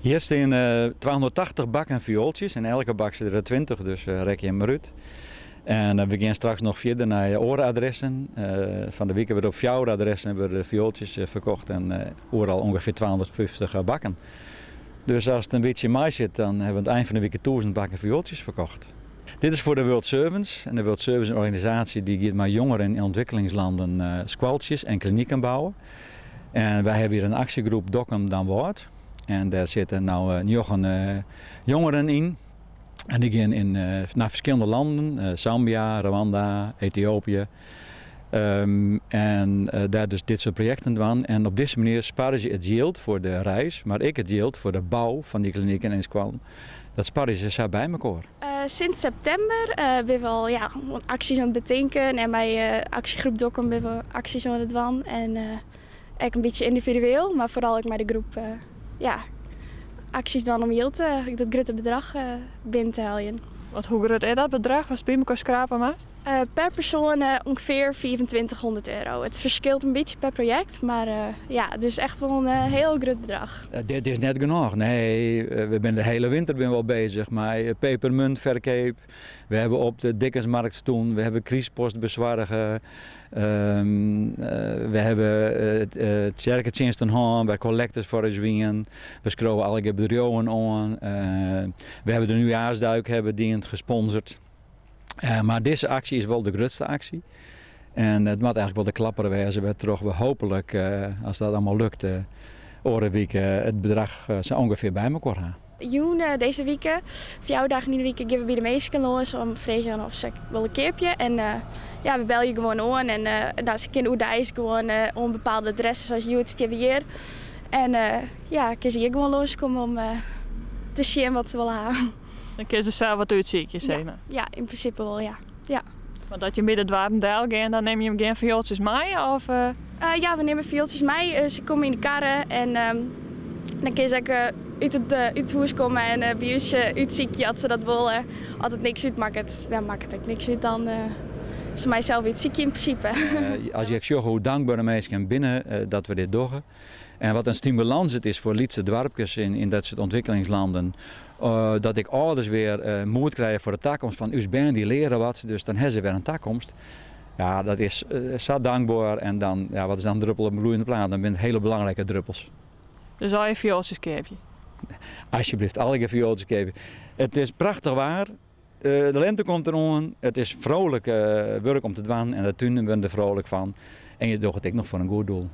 Hier staan 280 bakken en viooltjes. In elke bak zitten er 20, dus rek je hem maar uit. En we gaan straks nog verder naar orenadressen. Van de week hebben we op 4 adressen hebben we de viooltjes verkocht en overal ongeveer 250 bakken. Dus als het een beetje mais zit, dan hebben we aan het eind van de week 1000 bakken viooltjes verkocht. Dit is voor de World Servants. En de World Servants is een organisatie die gaat met jongeren in ontwikkelingslanden squaltjes en klinieken bouwen. En wij hebben hier een actiegroep Dokkum dan Woord. En daar zitten nou 9 jongeren in. En die gaan naar verschillende landen, Zambia, Rwanda, Ethiopië. Daar dus dit soort projecten doen. En op deze manier sparen ze het geld voor de reis, maar ik het geld voor de bouw van die klinieken en squallen. Dat sparen ze zo bij elkaar. Sinds september ben we al acties aan het bedenken en bij actiegroep Dokkum ben we acties aan het doen. En eigenlijk een beetje individueel, maar vooral ook met de groep acties dan om heel dat grote bedrag binnen te halen. Hoe groot is dat bedrag? Wat bij elkaar schrapen maakt? Per persoon ongeveer €2500. Het verschilt een beetje per project, maar het is echt wel een heel groot bedrag. Dit is net genoeg. Nee, we zijn de hele winter wel bezig met pepermuntverkoop. We hebben op de Dikkensmarkt staan, we hebben kriespost bezorgen. We hebben het kerkdiensten aan, bij collectors voor ons wien. We schroeven alle bedrijven aan. We hebben de nieuwjaarsduik die gesponsord. Maar deze actie is wel de grootste actie. En het moet eigenlijk wel de klapper wezen. We hopelijk, als dat allemaal lukt, week het bedrag zo ongeveer bij elkaar gaan. Deze week, 4 dagen in de week, geven we bij de meesten los om te vragen of ze willen een keertje. En we bellen je gewoon aan en ze kunnen hoe is gewoon om bepaalde adressen zoals je het hier. En kunnen ze hier gewoon loskomen om te zien wat ze willen hebben. Dan kun je zelf wat uitzieken, zeg maar. Ja, in principe wel, ja. Maar dat je midden het Dwarendijl gaat, dan neem je hem geen viooltjes mee? Of, we nemen viooltjes mee. Ze komen in de karren en dan kun je uit het huis komen en bij ons uitzieken als ze dat willen. Als het niks uit maakt het niks uit, dan ze mijzelf uitzieken in principe. Als je ziet hoe dankbaar de mensen binnen dat we dit doen. En wat een stimulans het is voor Lietse dorpjes in dat soort ontwikkelingslanden. Dat ik ouders weer moed krijgen voor de toekomst van uw band die leren wat, dus dan hebben ze weer een toekomst. Ja, dat is zo dankbaar en dan, wat is dan druppel op een bloeiende plaat? Dan zijn het hele belangrijke druppels. Dus al je viooltjes keep je? Alsjeblieft, alle viooltjes keep je. Het is prachtig waar. De lente komt eraan. Het is vrolijk werk om te doen en de tuinen ben er vrolijk van. En je doet het ook nog voor een goed doel.